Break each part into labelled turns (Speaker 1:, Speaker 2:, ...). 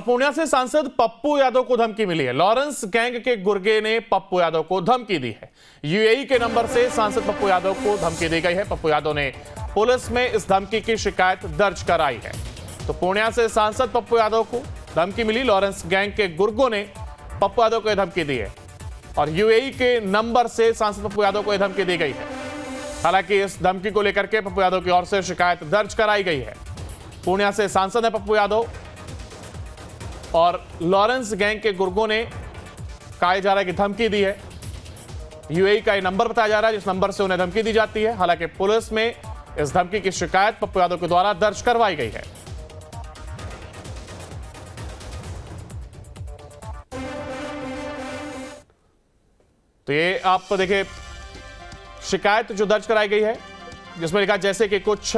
Speaker 1: पूर्णिया से सांसद पप्पू यादव को धमकी मिली है। लॉरेंस गैंग के गुर्गे ने पप्पू यादव को धमकी दी है। यूएई के नंबर से सांसद पप्पू यादव को धमकी दी गई है। पप्पू यादव ने पुलिस में इस धमकी की शिकायत दर्ज कराई है। तो पूर्णिया से सांसद पप्पू यादव को धमकी मिली। लॉरेंस गैंग के गुर्गों ने पप्पू यादव को धमकी दी है और यूएई के नंबर से सांसद पप्पू यादव को धमकी दी गई है। हालांकि इस धमकी को लेकर के पप्पू यादव की ओर से शिकायत दर्ज कराई गई है। पूर्णिया से सांसद है पप्पू यादव और लॉरेंस गैंग के गुर्गों ने कहा जा रहा है कि धमकी दी है। यूएई का ये नंबर बताया जा रहा है जिस नंबर से उन्हें धमकी दी जाती है। हालांकि पुलिस में इस धमकी की शिकायत पप्पू यादव के द्वारा दर्ज करवाई गई है। तो ये आप देखिए शिकायत जो दर्ज कराई गई है जिसमें लिखा जैसे कि कुछ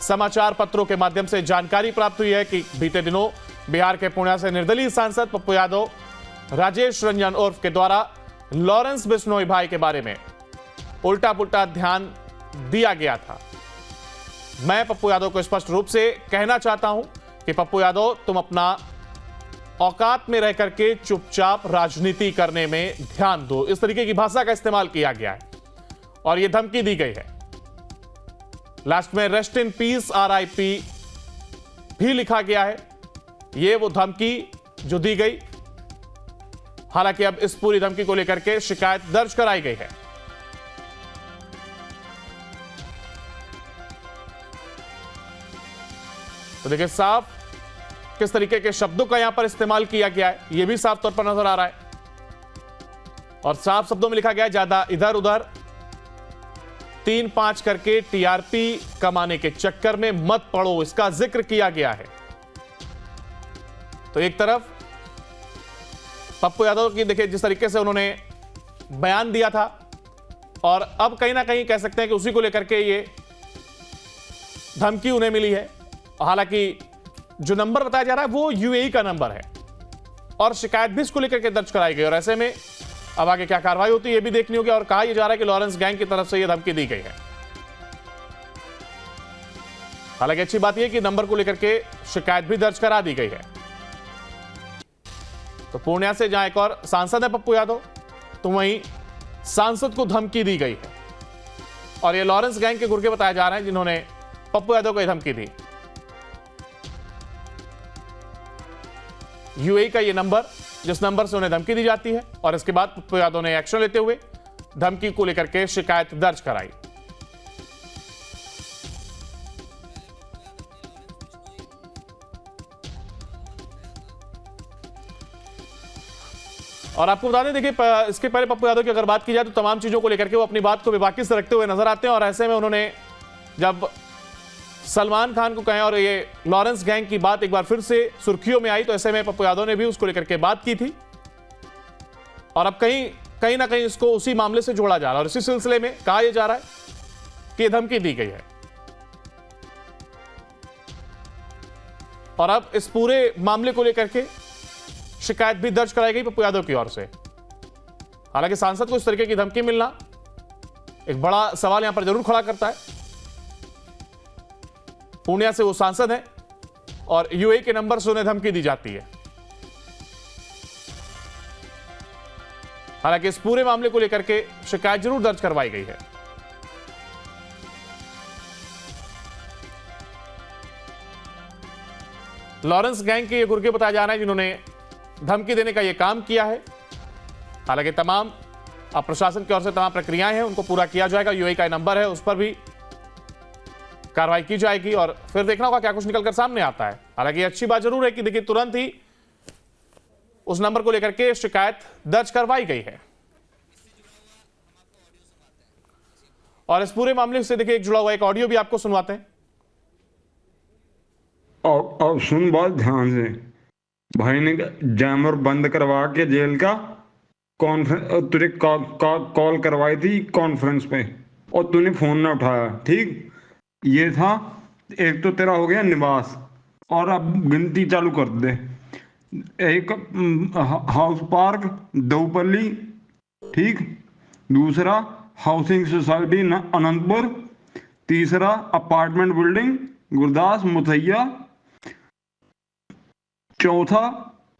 Speaker 1: समाचार पत्रों के माध्यम से जानकारी प्राप्त हुई है कि बीते दिनों बिहार के पूर्णिया से निर्दलीय सांसद पप्पू यादव राजेश रंजन उर्फ के द्वारा लॉरेंस बिश्नोई भाई के बारे में उल्टा पुल्टा ध्यान दिया गया था। मैं पप्पू यादव को स्पष्ट रूप से कहना चाहता हूं कि पप्पू यादव तुम अपना औकात में रह करके चुपचाप राजनीति करने में ध्यान दो। इस तरीके की भाषा का इस्तेमाल किया गया है और यह धमकी दी गई है। लास्ट में रेस्ट इन पीस RIP भी लिखा गया है। यह वो धमकी जो दी गई। हालांकि अब इस पूरी धमकी को लेकर के शिकायत दर्ज कराई गई है। तो देखिए साफ किस तरीके के शब्दों का यहां पर इस्तेमाल किया गया है यह भी साफ तौर पर नजर आ रहा है और साफ शब्दों में लिखा गया है ज्यादा इधर उधर 3-5 करके TRP कमाने के चक्कर में मत पड़ो, इसका जिक्र किया गया है। तो एक तरफ पप्पू यादव की देखिए जिस तरीके से उन्होंने बयान दिया था और अब कहीं ना कहीं कह सकते हैं कि उसी को लेकर के ये धमकी उन्हें मिली है। हालांकि जो नंबर बताया जा रहा है वो यूएई का नंबर है और शिकायत भी इसको लेकर के दर्ज कराई गई और ऐसे में अब आगे क्या कार्रवाई होती है ये भी देखनी होगी। और कहा यह जा रहा है कि लॉरेंस गैंग की तरफ से यह धमकी दी गई है। हालांकि अच्छी बात यह कि नंबर को लेकर के शिकायत भी दर्ज करा दी गई है। तो पूर्णिया से जहां एक और सांसद है पप्पू यादव तो वहीं सांसद को धमकी दी गई है और ये लॉरेंस गैंग के गुर्गे बताए जा रहे हैं जिन्होंने पप्पू यादव को धमकी दी। यूएई का ये नंबर जिस नंबर से उन्हें धमकी दी जाती है और इसके बाद पप्पू यादव ने एक्शन लेते हुए धमकी को लेकर के शिकायत दर्ज कराई। और आपको बता दें देखिए इसके पहले पप्पू यादव की अगर बात की जाए तो तमाम चीजों को लेकर के वो अपनी बात को बेबाकी से रखते हुए नजर आते हैं और ऐसे में उन्होंने जब सलमान खान को कहें और ये लॉरेंस गैंग की बात एक बार फिर से सुर्खियों में आई तो ऐसे में पप्पू यादव ने भी उसको लेकर के बात की थी और अब कहीं ना कहीं इसको उसी मामले से जोड़ा जा रहा है और इसी सिलसिले में कहा यह जा रहा है कि धमकी दी गई है और अब इस पूरे मामले को लेकर के शिकायत भी दर्ज कराई गई पप्पू यादव की ओर से। हालांकि सांसद को इस तरीके की धमकी मिलना एक बड़ा सवाल यहां पर जरूर खड़ा करता है। पूर्णिया से वो सांसद हैं और यूएई के नंबर से उन्हें धमकी दी जाती है। हालांकि इस पूरे मामले को लेकर के शिकायत जरूर दर्ज करवाई गई है। लॉरेंस गैंग के ये गुर्गे बताए जा रहे हैं जिन्होंने धमकी देने का यह काम किया है। हालांकि तमाम प्रशासन की ओर से तमाम प्रक्रियाएं हैं उनको पूरा किया जाएगा। यूएई का नंबर है उस पर भी कार्रवाई की जाएगी और फिर देखना होगा क्या कुछ निकलकर सामने आता है। हालांकि अच्छी बात जरूर है कि देखिए तुरंत ही उस नंबर को लेकर के शिकायत दर्ज करवाई गई है और इस पूरे मामले से देखिए एक जुड़ा हुआ एक ऑडियो भी आपको सुनवाते हैं।
Speaker 2: और सुन बात ध्यान से, भाई ने जैमर बंद करवा के जेल का कॉन्फ्रेंस तुझे कॉल करवाई थी कॉन्फ्रेंस पे और तूने फोन ना उठाया। ठीक ये था एक तो तेरा हो गया निवास और अब गिनती चालू कर दे। एक हाउस पार्क दऊपल्ली, ठीक, दूसरा हाउसिंग सोसाइटी अनंतपुर, तीसरा अपार्टमेंट बिल्डिंग गुरदास मुथैया, चौथा,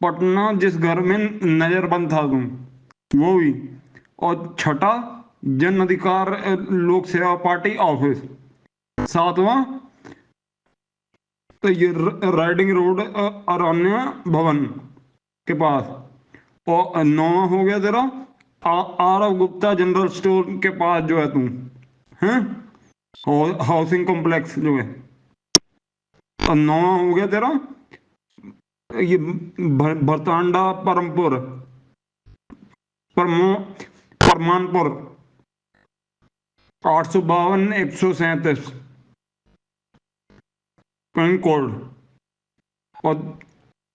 Speaker 2: पटना जिस घर में नजरबंद था तुम, वो भी। और छठा, जन अधिकार लोक सेवा पार्टी ऑफिस। सातवां, तो ये राइडिंग रोड अरण्य भवन के पास। और नौवां हो गया तेरा आरव गुप्ता जनरल स्टोर के पास जो है तुम, हैं, हाउसिंग कॉम्प्लेक्स जो है। और नौवां हो गया तेरा ये भरतांडा परमपुर परमानपुर 852-137 पिन कोड। और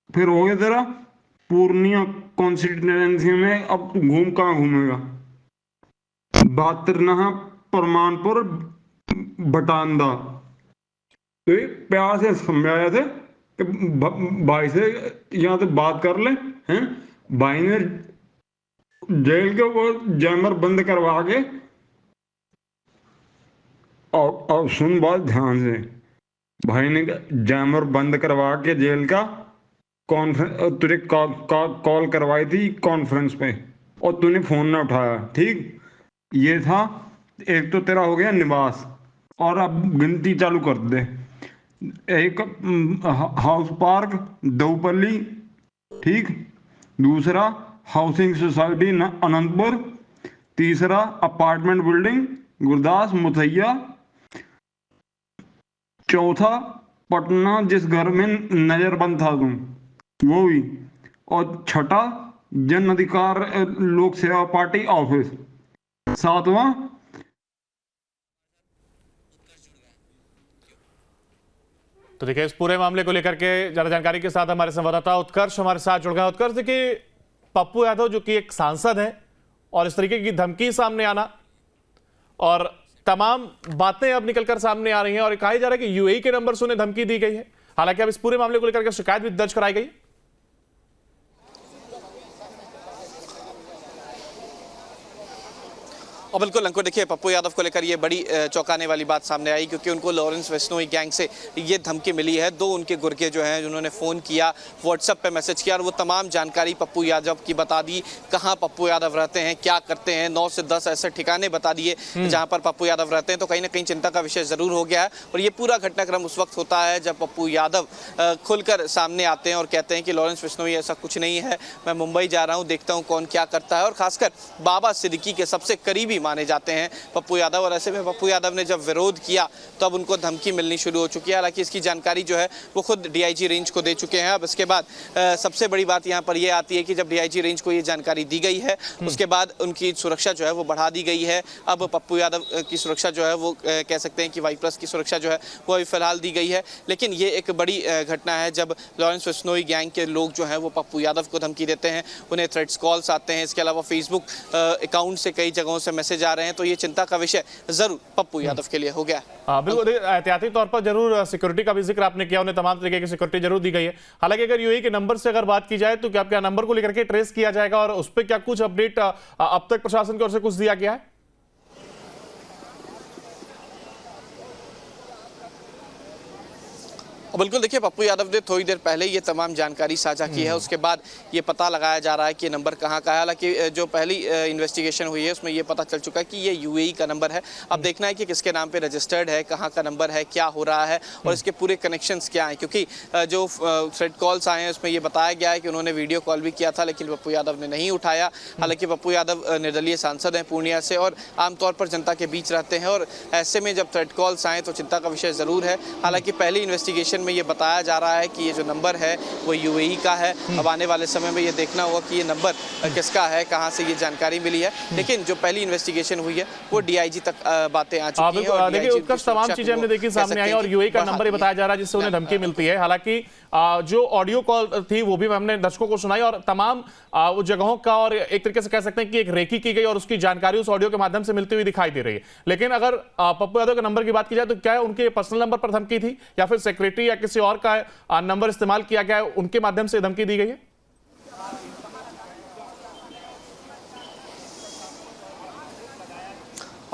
Speaker 2: फिर हो गया तेरा पूर्णिया कॉन्स्टिट्यूएंसी में। अब घूम कहाँ घूमेगा? 72 परमानपुर भटांडा। तो ये प्यार से समझाया थे कि भाई से यहाँ से बात कर ले, हैं। भाई ने जेल के वो जैमर बंद करवा के, और सुन बात ध्यान से, भाई ने जैमर बंद करवा के जेल का कॉन्फ्रेंस तुझे कॉल करवाई थी कॉन्फ्रेंस पे, और तूने फोन ना उठाया। ठीक, ये था। एक तो तेरा हो गया निवास, और अब गिनती चालू कर दे। एक हाउस पार्क दऊपल्ली, ठीक। दूसरा हाउसिंग सोसाइटी अनंतपुर। तीसरा अपार्टमेंट बिल्डिंग गुरदास मुथैया। चौथा, पटना जिस घर में नजरबंद था तुम, वो भी। और छठा, जन अधिकार लोक सेवा पार्टी ऑफिस। सातवां,
Speaker 1: तो देखिए, इस पूरे मामले को लेकर के ज्यादा जानकारी के साथ हमारे संवाददाता उत्कर्ष हमारे साथ जुड़ गए। उत्कर्ष, देखिए, पप्पू यादव जो कि एक सांसद है, और इस तरीके की धमकी सामने आना और तमाम बातें अब निकलकर सामने आ रही हैं, और कहा जा रहा है कि यूएई के नंबर से उन्हें धमकी दी गई है। हालांकि अब इस पूरे मामले को लेकर के शिकायत भी दर्ज कराई गई।
Speaker 3: और बिल्कुल अंकुर, देखिए, पप्पू यादव को लेकर ये बड़ी चौंकाने वाली बात सामने आई, क्योंकि उनको लॉरेंस बिश्नोई गैंग से ये धमकी मिली है। दो उनके गुर्गे जो हैं, जिन्होंने फ़ोन किया, व्हाट्सएप पे मैसेज किया, और वो तमाम जानकारी पप्पू यादव की बता दी। कहाँ पप्पू यादव रहते हैं, क्या करते हैं, 9 से 10 ऐसे ठिकाने बता दिए जहाँ पर पप्पू यादव रहते हैं। तो कहीं ना कहीं चिंता का विषय ज़रूर हो गया है। और ये पूरा घटनाक्रम उस वक्त होता है जब पप्पू यादव खुलकर सामने आते हैं और कहते हैं कि लॉरेंस बिश्नोई ऐसा कुछ नहीं है, मैं मुंबई जा रहा हूँ, देखता हूँ कौन क्या करता है। और खासकर बाबा सिद्दीकी के सबसे करीबी माने जाते हैं पप्पू यादव। और ऐसे में पप्पू यादव ने जब विरोध किया तो अब उनको धमकी मिलनी शुरू हो चुकी है। हालांकि इसकी जानकारी जो है वो खुद डीआईजी रेंज को दे चुके हैं। अब इसके बाद सबसे बड़ी बात यहाँ पर यह आती है कि जब डीआईजी रेंज को ये जानकारी दी गई है, उसके बाद उनकी सुरक्षा जो है वो बढ़ा दी गई है। अब पप्पू यादव की सुरक्षा जो है वो कह सकते हैं कि वाई+ की सुरक्षा जो है वो अभी फिलहाल दी गई है। लेकिन ये एक बड़ी घटना है जब लॉरेंस बिश्नोई गैंग के लोग जो हैं वो पप्पू यादव को धमकी देते हैं, उन्हें थ्रेट्स कॉल्स आते हैं। इसके अलावा फेसबुक अकाउंट से कई जगहों से मैसेज आ रहे हैं। तो ये चिंता का विषय जरूर पप्पू यादव के लिए हो गया।
Speaker 1: बिल्कुल, एहतियाती तौर पर जरूर सिक्योरिटी का भी जिक्र आपने किया, उन्हें तमाम तरीके की सिक्योरिटी जरूर दी गई है। हालांकि अगर यूएई के नंबर से अगर बात की जाए तो क्या नंबर को लेकर के ट्रेस किया जाएगा, और उस पर क्या कुछ अपडेट अब तक प्रशासन की ओर से कुछ दिया गया है?
Speaker 3: बिल्कुल, देखिए, पप्पू यादव ने थोड़ी देर पहले ये तमाम जानकारी साझा की है। उसके बाद ये पता लगाया जा रहा है कि ये नंबर कहाँ का है। हालांकि जो पहली इन्वेस्टिगेशन हुई है उसमें ये पता चल चुका है कि ये यूएई का नंबर है। अब देखना है कि किसके नाम पे रजिस्टर्ड है, कहाँ का नंबर है, क्या हो रहा है, और इसके पूरे कनेक्शंस क्या हैं। क्योंकि जो थ्रेड कॉल्स आए हैं उसमें ये बताया गया है कि उन्होंने वीडियो कॉल भी किया था, लेकिन पप्पू यादव ने नहीं उठाया। हालांकि पप्पू यादव निर्दलीय सांसद हैं पूर्णिया से, और आमतौर पर जनता के बीच रहते हैं। और ऐसे में जब थ्रेड कॉल्स आए तो चिंता का विषय ज़रूर है। हालांकि पहली इन्वेस्टिगेशन में ये बताया जा रहा है कि ये जो नंबर है वो यूएई का है। अब आने वाले समय में ये देखना होगा कि ये नंबर किसका है, कहां से ये जानकारी मिली है। लेकिन जो पहली इन्वेस्टिगेशन हुई है वो डीआईजी तक बातें आ चुकी हैं।
Speaker 1: देखिए उत्कर्ष, तमाम चीजें हमने देखी सामने आई, और यूएई का नंबर बताया जा रहा है जिससे उन्हें धमकी मिलती है। हालांकि जो ऑडियो कॉल थी वो भी हमने दर्शकों को सुनाई, और तमाम वो जगहों का, और एक तरीके से कह सकते हैं कि एक रेकी की गई, और उसकी जानकारी उस ऑडियो के माध्यम से मिलती हुई दिखाई दे रही है। लेकिन अगर पप्पू यादव के नंबर की बात की जाए तो क्या उनके पर्सनल नंबर पर धमकी थी, या फिर सेक्रेटरी या किसी और का नंबर इस्तेमाल किया गया है, उनके माध्यम से धमकी दी गई है?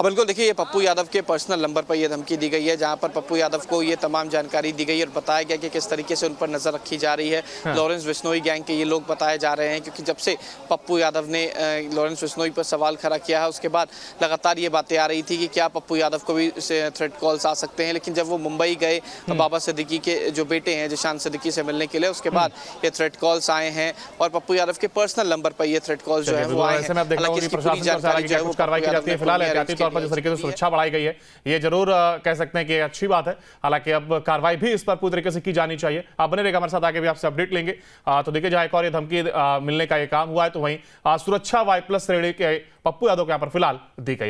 Speaker 3: अब बिल्कुल देखिए, ये पप्पू यादव के पर्सनल नंबर पर ये धमकी दी गई है, जहां पर पप्पू यादव को ये तमाम जानकारी दी गई है और बताया गया कि किस तरीके से उन पर नजर रखी जा रही है। लॉरेंस बिश्नोई गैंग के ये लोग बताए जा रहे हैं, क्योंकि जब से पप्पू यादव ने लॉरेंस बिश्नोई पर सवाल खड़ा किया है, उसके बाद लगातार ये बातें आ रही थी कि क्या पप्पू यादव को भी थ्रेट कॉल्स आ सकते हैं। लेकिन जब वो मुंबई गए बाबा सिद्दीकी के जो बेटे हैं जिशान सिद्दीकी से मिलने के लिए, उसके बाद ये थ्रेट कॉल्स आए हैं और पप्पू यादव के पर्सनल नंबर पर ये थ्रेट कॉल्स जो है वो आए हैं।
Speaker 1: ऐसे में आप देख रहे हो कि प्रशासन की ओर से हालांकि क्या कुछ कार्रवाई की जाती है, फिलहाल एहतियाती तौर पर जिस तरीके से सुरक्षा बढ़ाई गई है, ये जरूर कह सकते हैं कि अच्छी बात है। हालांकि अब कार्रवाई भी इस पर पूरी तरीके से की जानी चाहिए। आप बने रहेगा हमारे साथ, आगे भी आपसे अपडेट लेंगे। तो देखिए, जहां एक और ये धमकी मिलने का ये काम हुआ है, तो वहीं सुरक्षा वाई प्लस श्रेणी के पप्पू यादव को यहां पर फिलहाल दी गई।